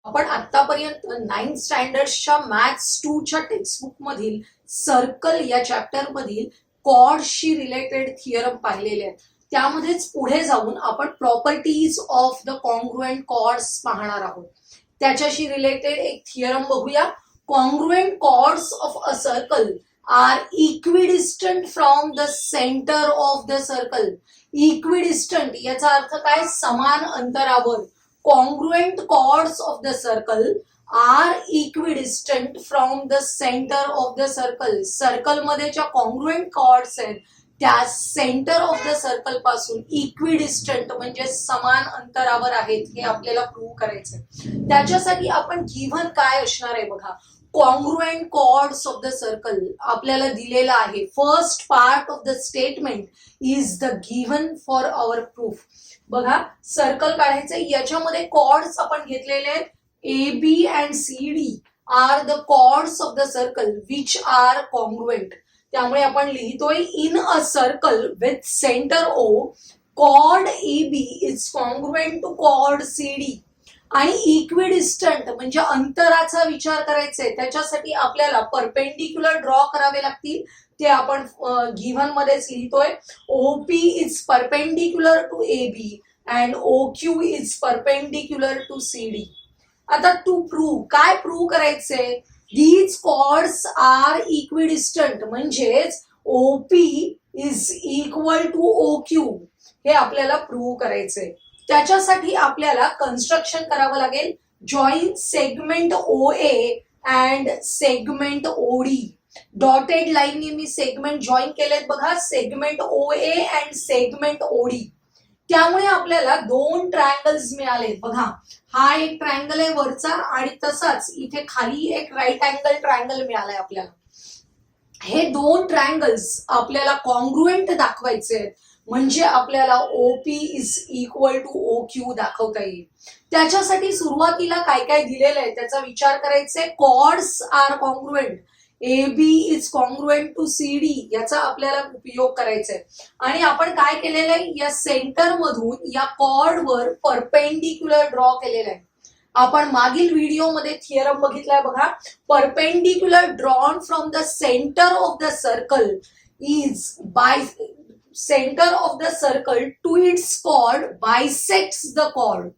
आपण आतापर्यंत 9th स्टँडर्डच्या maths 2च्या textbook मधील सर्कल या चॅप्टर मधील कॉर्ड्सशी रिलेटेड थिअरम पाहिलेले आहेत. त्यामध्येच पुढे जाऊन आपण properties of the congruent chords पाहणार आहोत. त्याच्याशी रिलेटेड एक थिअरम बघूया. Congruent chords of a circle are equidistant from the centre of the circle. Equidistant याचा अर्थ काय? समान अंतरावर. Congruent chords of the circle are equidistant from the center of the circle. Circle मध्ये ज्या कॉन्ग्रुएंट कॉर्ड्स आहेत त्या सेंटर ऑफ द सर्कल पासून इक्विडिस्टंट म्हणजे समान अंतरावर आहेत हे आपल्याला प्रूव्ह करायचंय. त्याच्यासाठी आपण गिव्हन काय असणार आहे बघा. Congruent chords of the circle आपल्याला दिलेला आहे. First part of the statement is the given for our proof. बघा, सर्कल काढायचंय. याच्यामध्ये कॉर्ड्स आपण घेतलेले आहेत. A B and C D are the chords of the circle which are congruent. त्यामुळे आपण लिहितोय in a circle with centre O chord A B is congruent to chord C D. आणि equidistant म्हणजे अंतराचा विचार करायचा आहे. त्याच्यासाठी आपल्याला परपेंडिक्युलर ड्रॉ करावे लागतील. ते आपण गिव्हन मध्येच लिहितोय. OP is perpendicular to AB and OQ is perpendicular to CD. आता टू प्रूव्ह काय प्रूव्ह करायचंय? दीज कॉर्ड्स आर इक्विडिस्टंट म्हणजेच OP is equal to OQ हे आपल्याला प्रूव्ह करायचंय. त्याच्यासाठी आपल्याला कन्स्ट्रक्शन करावं लागेल. Join segment OA and segment OD. Dotted लाईनने मी सेगमेंट जॉईन केलेत बघा. Segment OA and segment OD. त्यामुळे आपल्याला दोन ट्रायंगल्स मिळाले बघा. हा एक ट्रायंगल आहे वरचा आणि तसाच इथे खाली एक राईट अँगल ट्रायंगल मिळालाय आपल्याला. हे दोन ट्रायंगल्स आपल्याला कॉन्ग्रुएंट दाखवायचे आहेत म्हणजे आपल्याला OP is equal to OQ दाखवता येईल. त्याच्यासाठी सुरुवातीला काय काय दिलेलं आहे त्याचा विचार करायचा आहे. Chords are congruent. AB is congruent to CD याचा आपल्याला उपयोग करायचा आहे. आणि आपण काय केलेलं आहे? या सेंटर मधून या कॉर्डवर परपेंडिक्युलर ड्रॉ केलेला आहे. आपण मागील व्हिडिओमध्ये थिअरम बघितलाय बघा. Perpendicular drawn from the centre of the circle is by centre of the circle to its chord bisects the chord.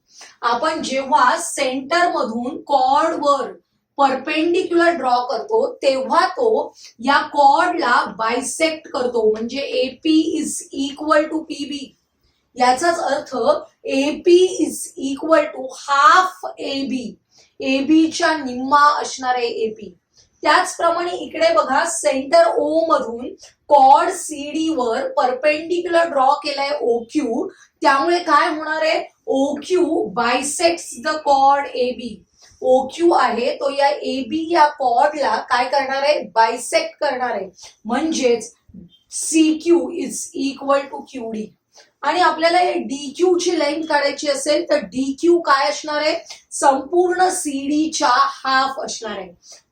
आपण जेव्हा सेंटर मधून कॉर्डवर परपेंडिक्युलर ड्रॉ करतो तेव्हा तो या कॉर्डला बायसेक्ट करतो म्हणजे AP is equal to PB. याचाच अर्थ AP is equal to half AB. ABच्या निम्मा असणार आहे AP. त्याचप्रमाणे इकडे बघा सेंटर O मधून कॉर्ड CD वर परपेंडिक्युलर ड्रॉ केलाय OQ. त्यामुळे काय होणार आहे? OQ bisects the chord AB. OQ आहे तो या AB या कॉर्डला काय करणार आहे? बायसेक्ट करणार आहे म्हणजेच CQ is equal to QD. आणि आपल्याला DQ ची लेंथ काढायची असेल तर DQ काय असणार आहे? संपूर्ण CD च्या हाफ असणार आहे.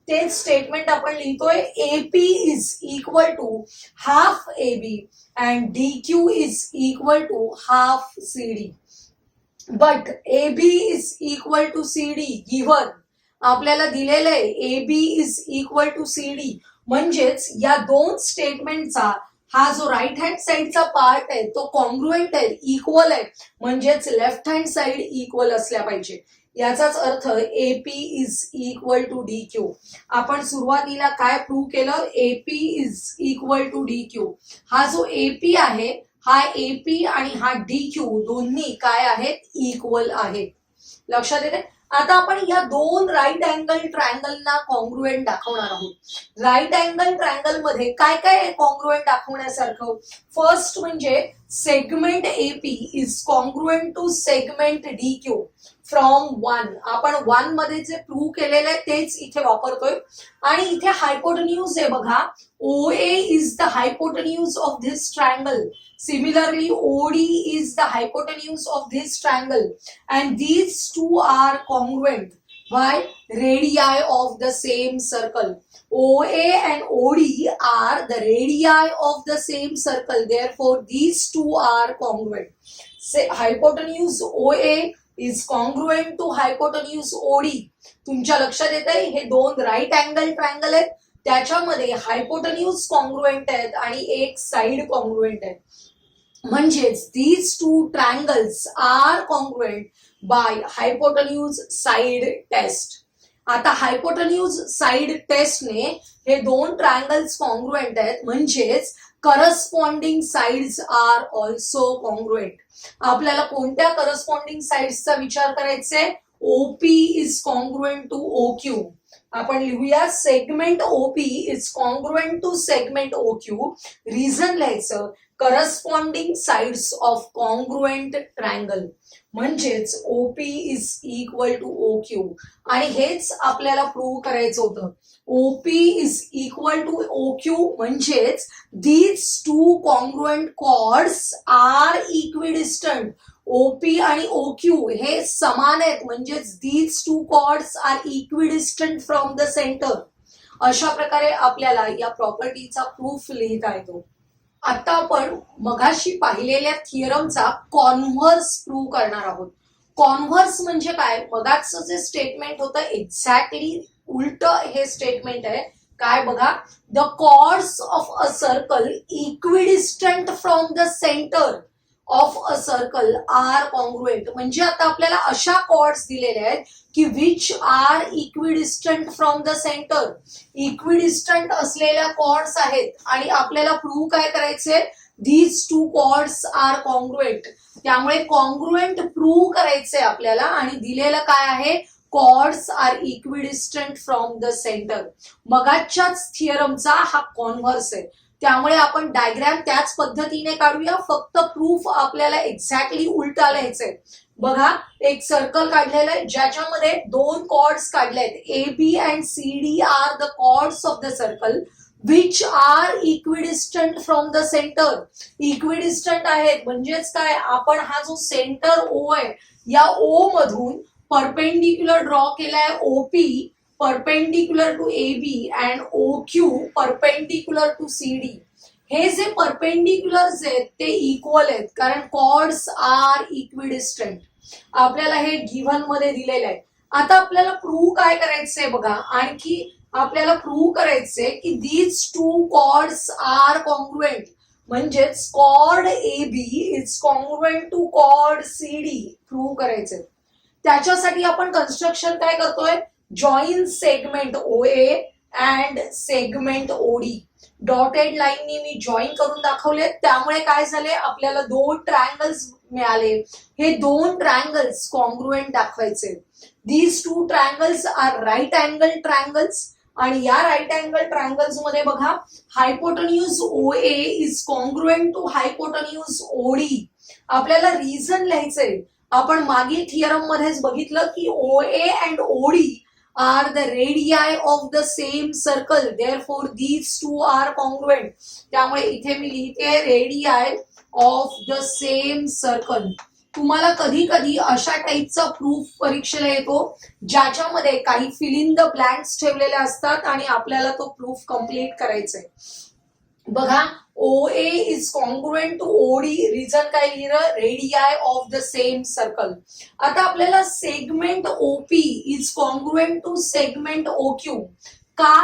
तेच स्टेटमेंट आपण लिहितोय. AP is equal to half AB and DQ is equal to half CD. But AB is equal to CD given आपल्याला दिलेलं आहे. AB is equal to CD म्हणजेच या दोन स्टेटमेंटचा हा जो राईट हँड साइडचा पार्ट आहे तो कॉन्ग्रुएंट आहे, इक्वल आहे. म्हणजेच लेफ्ट हँड साइड इक्वल असल्या पाहिजे. याचाच अर्थ AP is equal to DQ. आपण सुरुवातीला काय प्रूव्ह केलं? AP is equal to DQ. हा जो AP आहे हा AP आणि हा DQ दोन्ही काय आहेत? इक्वल आहेत. लक्षात येते? आता आपण या दोन राईट अँगल ट्रायंगलना कॉन्ग्रुएंट दाखवणार आहोत. राईट अँगल ट्रायंगल मध्ये काय काय आहे कॉन्ग्रुएंट दाखवण्यासारखं? फर्स्ट म्हणजे segment AP is congruent to segment DQ from 1. आपण 1 मध्ये जे प्रूव्ह केलेलं आहे तेच इथे वापरतोय. आणि इथे हायपोटेन्यूज आहे बघा. OA is the hypotenuse of this triangle. Similarly, OD is the hypotenuse of this triangle and these two are congruent. Why? Radii of the same circle. OA and OD are the radii of the same circle. Therefore, these two are congruent. Say hypotenuse OA is congruent to hypotenuse OD. तुमच्या लक्षात येत आहे हे दोन right angle triangle आहेत, त्याच्यामध्ये हायपोटेन्यूज congruent आहेत आणि एक साइड कॉन्ग्रुएंट आहे. म्हणजेच these two triangles are congruent by hypotenuse side test. आता हायपोटेन्यूज साइड टेस्टने हे दोन ट्रायंगल्स कॉन्ग्रुएंट आहेत, म्हणजेच corresponding sides are also congruent. आपल्याला कोणत्या करस्पॉन्डिंग साइड्सचा विचार करायचा आहे? OP is congruent to OQ. आपण लिहूया segment OP is congruent to segment OQ. Reason लिहायचं corresponding sides of congruent triangle, म्हणजेच OP is equal to OQ. आणि हेच आपल्याला प्रूव्ह करायचं होतं. OP is equal to OQ म्हणजेच these two congruent chords are equidistant. OP आणि OQ हे समान आहेत, म्हणजेच these two chords are equidistant from the center. अशा प्रकारे आपल्याला या प्रॉपर्टीचा प्रूफ लिहिता येतो. आता आपण मगाशी पाहिलेल्या थिअरमचा कॉन्व्हर्स प्रूव्ह करणार आहोत. कॉन्व्हर्स म्हणजे काय? मगाचं जे स्टेटमेंट होतं एक्झॅक्टली उलट हे स्टेटमेंट आहे. काय बघा, the chords of a circle equidistant from the centre of a circle are congruent. म्हणजे आता आपल्याला अशा कॉर्ड्स दिलेल्या आहेत की which are equidistant from the centre. Equidistant असलेल्या कॉर्ड्स आहेत आणि आपल्याला प्रूव्ह काय करायचंय? these two chords are congruent. त्यामुळे कॉन्ग्रुएंट प्रूव्ह करायचंय आपल्याला आणि दिलेलं काय आहे? chords are equidistant from the center. मगाच्याच थिअरमचा हा कॉन्व्हर्स आहे, त्यामुळे आपण डायग्राम त्याच पद्धतीने काढूया, फक्त प्रूफ आपल्याला एक्झॅक्टली उलटा लिहायचंय. बघा, एक सर्कल काढलेलं आहे ज्याच्यामध्ये दोन कॉर्ड्स काढले आहेत. A B and C D are the chords of the circle which are equidistant from the centre. Equidistant आहेत म्हणजेच काय? आपण हा जो सेंटर ओ आहे या ओ मधून परपेंडिक्युलर ड्रॉ केलाय OP perpendicular to A B and O Q perpendicular to C D. हे जे परपेंडिक्युलर्स आहेत ते इक्वल आहेत कारण कॉर्ड्स आर इक्विडिस्टंट. आपल्याला हे गिव्हन मध्ये दिलेलं आहे. आता आपल्याला प्रूव्ह काय करायचंय बघा, आणखी आपल्याला प्रूव्ह करायचंय की these two chords are congruent. म्हणजेच chord A B is congruent to chord C D prove करायचंय. त्याच्यासाठी आपण कन्स्ट्रक्शन काय करतोय? Join segment O A and segment OD. Dotted लाईननी मी जॉईन करून दाखवले, त्यामुळे काय झाले? आपल्याला दोन ट्रायंगल्स मिळाले. हे दोन ट्रायंगल्स कॉन्ग्रुएंट दाखवायचे. these two triangles are right angle triangles. आणि या राईट अँगल ट्रायंगल्स मध्ये बघा, hypotenuse O A is congruent to hypotenuse OD. आपल्याला रिझन लिहायचंय. आपण मागील थिअरम मध्येच बघितलं की O A and OD are the radii of the same circle, therefore these two are congruent. त्यामुळे इथे मी लिहिते radii of the same circle. तुम्हाला कधी कधी अशा टाईपचा प्रूफ परीक्षेला येतो ज्याच्यामध्ये काही फिल इन द ब्लँक्स ठेवलेले असतात आणि आपल्याला तो प्रूफ कंप्लीट करायचा आहे. बघा, O A is congruent to OD. Reason काय लिहिलं? Radii of the same circle. आता आपल्याला segment OP is congruent to segment OQ का?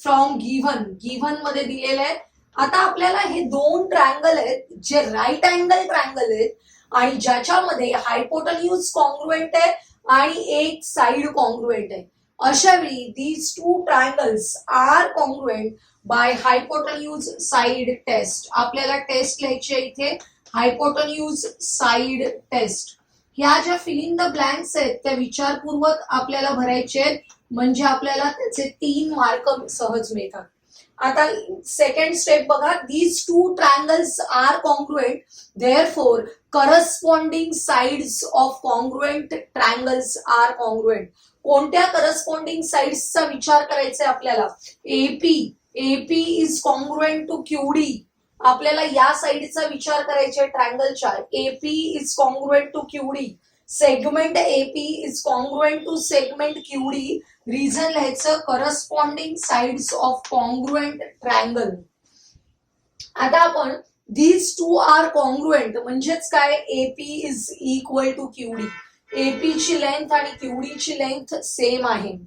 फ्रॉम गिव्हन मध्ये दिलेलं आहे. आता आपल्याला हे दोन ट्रायंगल आहेत जे राईट अँगल ट्रायंगल आहेत आणि ज्याच्यामध्ये हायपोटेन्यूज कॉन्ग्रुएंट आहे आणि एक साइड कॉन्ग्रुएंट आहे. अशा वेळी these two triangles are congruent by hypotenuse side test. आपल्याला टेस्ट लिहायची आहे इथे, हायपोटेन्यूज साइड टेस्ट. ह्या ज्या फिल इन द ब्लँक्स आहेत त्या विचारपूर्वक आपल्याला भरायचे आहेत, म्हणजे आपल्याला त्याचे 3 मार्क सहज मिळतात. आता सेकंड स्टेप बघा, these two triangles are congruent, therefore corresponding sides of congruent triangles are congruent. कोणत्या करस्पॉन्डिंग साइड्सचा विचार करायचा आहे आपल्याला? AP is congruent to QD. आपल्याला या साइडचा विचार करायचा आहे ट्रायंगलच्या. AP is congruent to QD. Segment AP is congruent to segment QD. Reason लिहायचं corresponding sides of congruent triangle. आता आपण these two are congruent म्हणजेच काय? AP is equal to QD. AP ची लेंथ आणि क्यूडी ची लेंथ सेम आहे.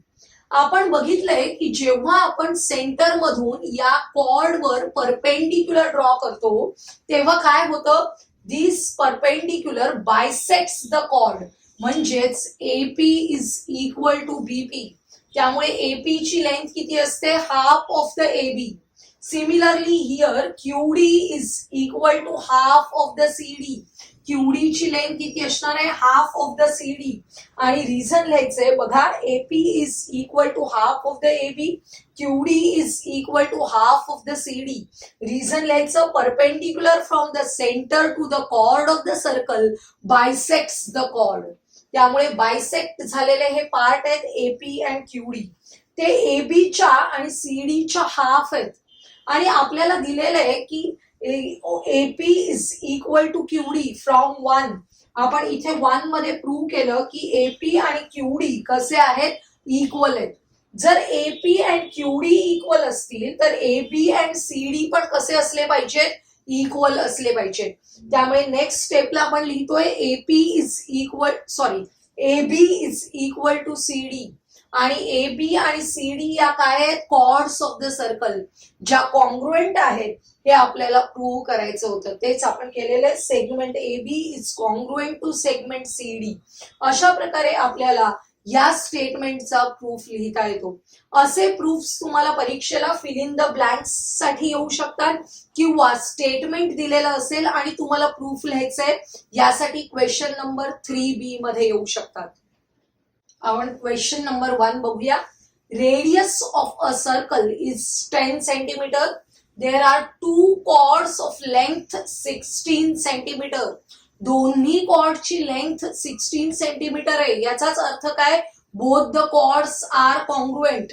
आपण बघितलंय की जेव्हा आपण सेंटर मधून या कॉर्डवर परपेंडिक्युलर ड्रॉ करतो तेव्हा काय होतं, this perpendicular bisects the chord, म्हणजेच AP is equal to BP. त्यामुळे एपी ची लेंथ किती असते, half of the AB. Similarly here QD is equal to half of the CD. QD ची लेंथ किती असणार आहे, हाफ ऑफ द सीडी. आणि रिझन लिहायचंय बघा, AP is equal to half of the AB, QD is equal to half of the CD. Reason लिहायचं, perpendicular from the centre to the chord of the circle bisects the chord. त्यामुळे bisect झालेले हे part आहेत AP and QD, ते एबीच्या आणि सीडीच्या half आहेत. आणि आपल्याला दिलेलं आहे की AP is equal to QD from 1. आपण इथे 1 मध्ये प्रूव्ह केलं की एपी आणि क्यूडी कसे आहेत, इक्वल आहेत. जर एपी अँड क्यूडी इक्वल असतील तर एबी अँड सीडी पण कसे असले पाहिजेत, इक्वल असले पाहिजेत. त्यामुळे नेक्स्ट स्टेपला आपण लिहितोय AP is equal AB is equal to CD. आणि एबी आणि सीडी या काय आहेत, कॉर्ड्स ऑफ द सर्कल, ज्या कॉन्ग्रुएंट आहेत हे आपल्याला प्रूव्ह करायचं होतं. तेच आपण केलेलं आहे. Segment AB is congruent to segment CD. अशा प्रकारे आपल्याला या स्टेटमेंटचा प्रूफ लिहिता येतो. असे प्रूफ्स तुम्हाला परीक्षेला फिल इन द ब्लँक्स साठी येऊ शकतात किंवा स्टेटमेंट दिलेलं असेल आणि तुम्हाला प्रूफ लिहायचंय, यासाठी क्वेश्चन नंबर 3B मध्ये येऊ शकतात. आपण क्वेश्चन नंबर 1 बघूया. Radius of a circle is 10 centimetre. There are 2 chords of length 16 centimetre. दोन्ही कॉर्डची लेंथ 16 सेंटीमीटर आहे. याचाच अर्थ काय, both the chords are congruent.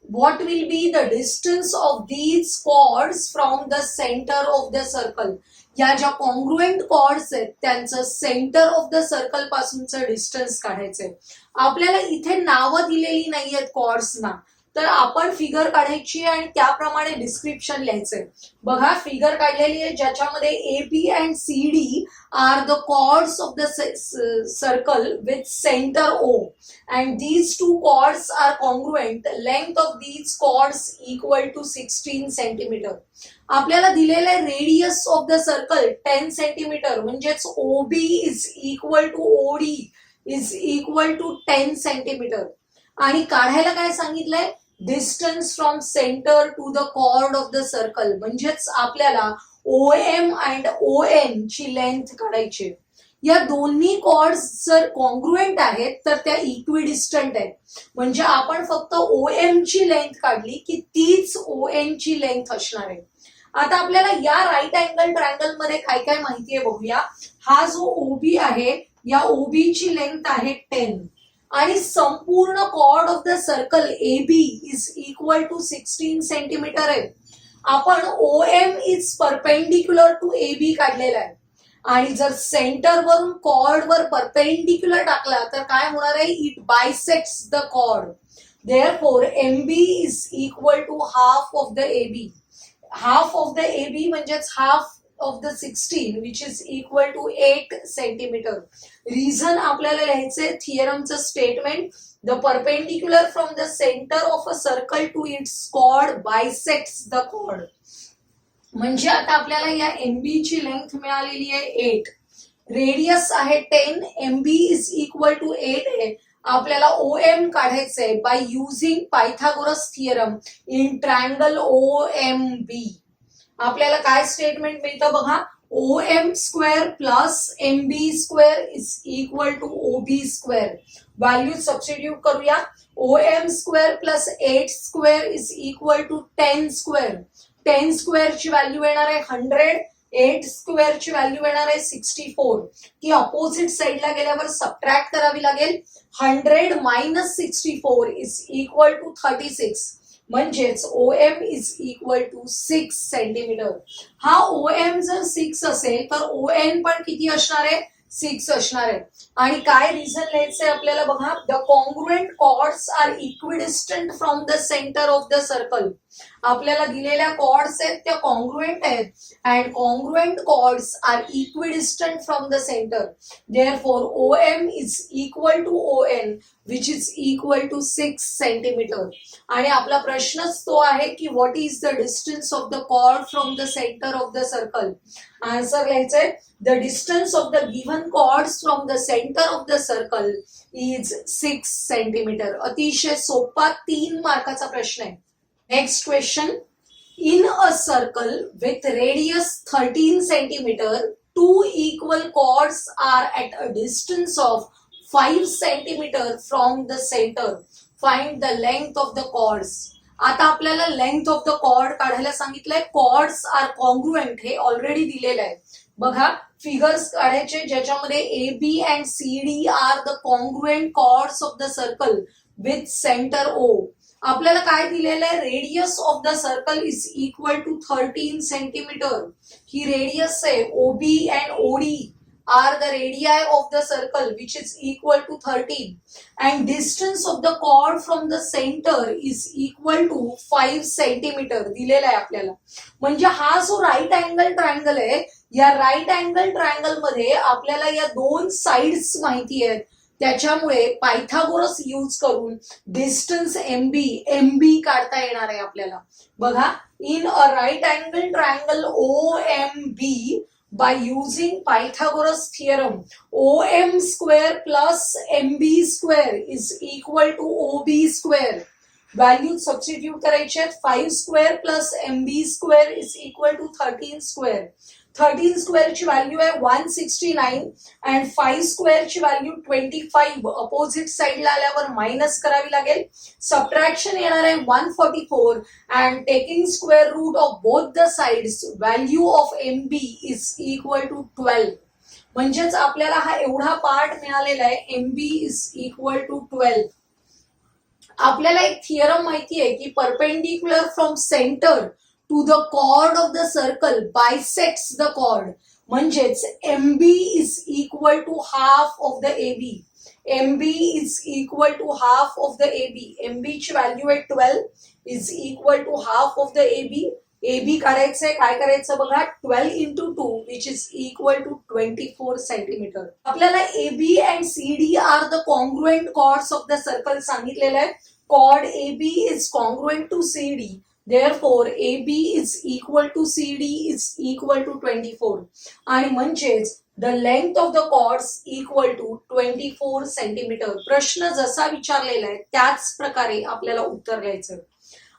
What will be the distance of these chords from the centre of the circle. या ज्या congruent chords आहेत त्यांचं सेंटर ऑफ द सर्कल पासूनचं डिस्टन्स काढायचंय. आपल्याला इथे नावं दिलेली नाहीयेत कॉर्ड्सना, तर आपण फिगर काढायची आणि त्याप्रमाणे डिस्क्रिप्शन लिहायचंय. बघा फिगर काढलेली आहे ज्याच्यामध्ये A B and C D are the chords of the circle with centre O and these 2 chords are congruent. Length of these chords equal to 16 centimetre. आपल्याला दिलेलं आहे radius of the circle 10 centimetre, म्हणजेच O B is equal to O D is equal to 10 centimetre. आणि काढायला काय सांगितलंय, distance from centre to the chord of the circle, म्हणजेच आपल्याला OM अँड ON ची लेंथ काढायची. या दोन्ही कॉर्ड्स जर कॉन्ग्रुएंट आहेत तर त्या इक्विडिस्टंट आहेत. म्हणजे आपण फक्त OM ची लेंथ काढली की तीच ON ची लेंथ असणार आहे. आता आपल्याला या राईट अँगल ट्रायंगल मध्ये काय काय माहिती आहे बघूया. हा जो ओबी आहे या ओबी ची लेंथ आहे 10 आणि संपूर्ण chord of the circle AB is equal to 16 centimetre आहे. आपण OM is perpendicular to AB काढलेला आहे आणि जर सेंटर वरून कॉर्ड वर परपेंडिक्युलर टाकला तर काय होणार आहे, it bisects the chord. Therefore MB is equal to half of the AB. Half of the AB म्हणजेच half of the 16 which is equal to 8 centimeter. Reason आपल्याला लिहायचे थिअरमचं statement, the perpendicular from the center of a circle to its chord bisects the chord. म्हणजे आता आपल्याला या MB ची length मिळालेली आहे 8, रेडियस आहे 10, MB is equal to 8 आहे. आपल्याला OM काढायचंय by using Pythagoras theorem in triangle OMB. आपल्याला काय स्टेटमेंट मिळतं बघा, OM square plus MB square is equal to OB square. Value substitute करूया. OM square plus 8 square is equal to 10 square. 10 square ची value येणार आहे 100, 8 square ची value येणार आहे 64. ती ऑपोजिट साइडला गेल्यावर सबट्रॅक्ट करावी लागेल. 100 मायनस 64 इज इक्वल टू 36. म्हणजेच OM is equal to 6 centimetre. हा OM जर 6 असेल तर ON पण किती असणार आहे, 6 असणार आहे. आणि काय रिझन लिहायचंय आपल्याला बघा, the congruent chords are equidistant from the centre of the circle. आपल्याला दिलेल्या कॉर्ड्स आहेत त्या कॉन्ग्रुएंट आहेत and congruent chords are equidistant from the centre. Therefore OM is equal to ON which is equal to 6 centimetre. आणि आपला प्रश्नच तो आहे की what is the distance of the chord from the centre of the circle. Answer लिहायचंय the distance of the given chords from the centre of the circle is 6 centimetre. अतिशय सोपा 3 मार्काचा प्रश्न आहे. Next question. In a circle with radius 13 centimeter, two equal chords are at a distance of 5 centimeter from the center. Find the length of the chords. आता आपल्याला length of the chord काढायला सांगितलंय. Chords are congruent हे already दिलेलं आहे. बघा figures काढायचे ज्याच्यामध्ये AB and CD are the congruent chords of the circle with centre O. आपल्याला काय दिलेलं आहे, radius of the circle is equal to 13 centimetre. ही रेडियस आहे. OB and OD are the radii of the circle which is equal to 13 and distance of the chord from the centre is equal to 5 centimetre दिलेला आहे आपल्याला. म्हणजे हा जो right angle triangle आहे, या राईट अँगल ट्रायंगल मध्ये आपल्याला या 2 साइड्स माहिती आहेत. त्याच्यामुळे पायथागोरस यूज करून डिस्टन्स MB काढता येणार आहे आपल्याला. बघा in a right angle triangle OMB by using Pythagoras theorem, OM square plus MB square is equal to OB square. Value substitute करायचे आहेत. 5 square plus MB square is equal to 13 square. 13 square ची value आहे 169 and 5 square ची value 25. Opposite साइडला आल्यावर minus करावी लागेल. Subtraction येणार आहे 144 and taking square root of both the sides value of MB is equal to 12. म्हणजेच आपल्याला हा एवढा पार्ट मिळालेला आहे. MB is equal to 12. आपल्याला एक थिअरम माहिती आहे की perpendicular from centre to the chord of the circle bisects the chord. म्हणजेच MB is equal to half of the AB. MB is equal to half of the AB. MB ची value आहे 12 is equal to half of the AB. AB काढायचंय. काय करायचं बघा, 12 into 2 which is equal to 24 centimetre. आपल्याला AB and CD are the congruent chords of the circle सांगितलेलं आहे. Chord AB is congruent to CD. Therefore, AB is equal to CD is equal to 24. आणि म्हणजेच the length of the chords equal to 24 centimetre. प्रश्न जसा विचारलेला आहे त्याच प्रकारे आपल्याला उत्तर द्यायचं.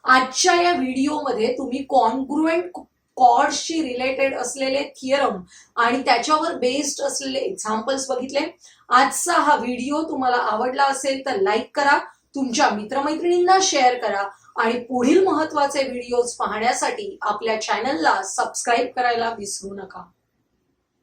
आजच्या या व्हिडिओमध्ये तुम्ही कॉन्ग्रुएंट कॉर्ड्सशी रिलेटेड असलेले थिअरम आणि त्याच्यावर बेस्ड असलेले एक्झाम्पल्स बघितले. आजचा हा व्हिडिओ तुम्हाला आवडला असेल तर लाईक करा, तुमच्या मित्रमैत्रिणींना शेअर करा आणि पुढील महत्त्वाचे व्हिडिओज पाहण्यासाठी आपल्या चॅनलला सबस्क्राईब करायला विसरू नका.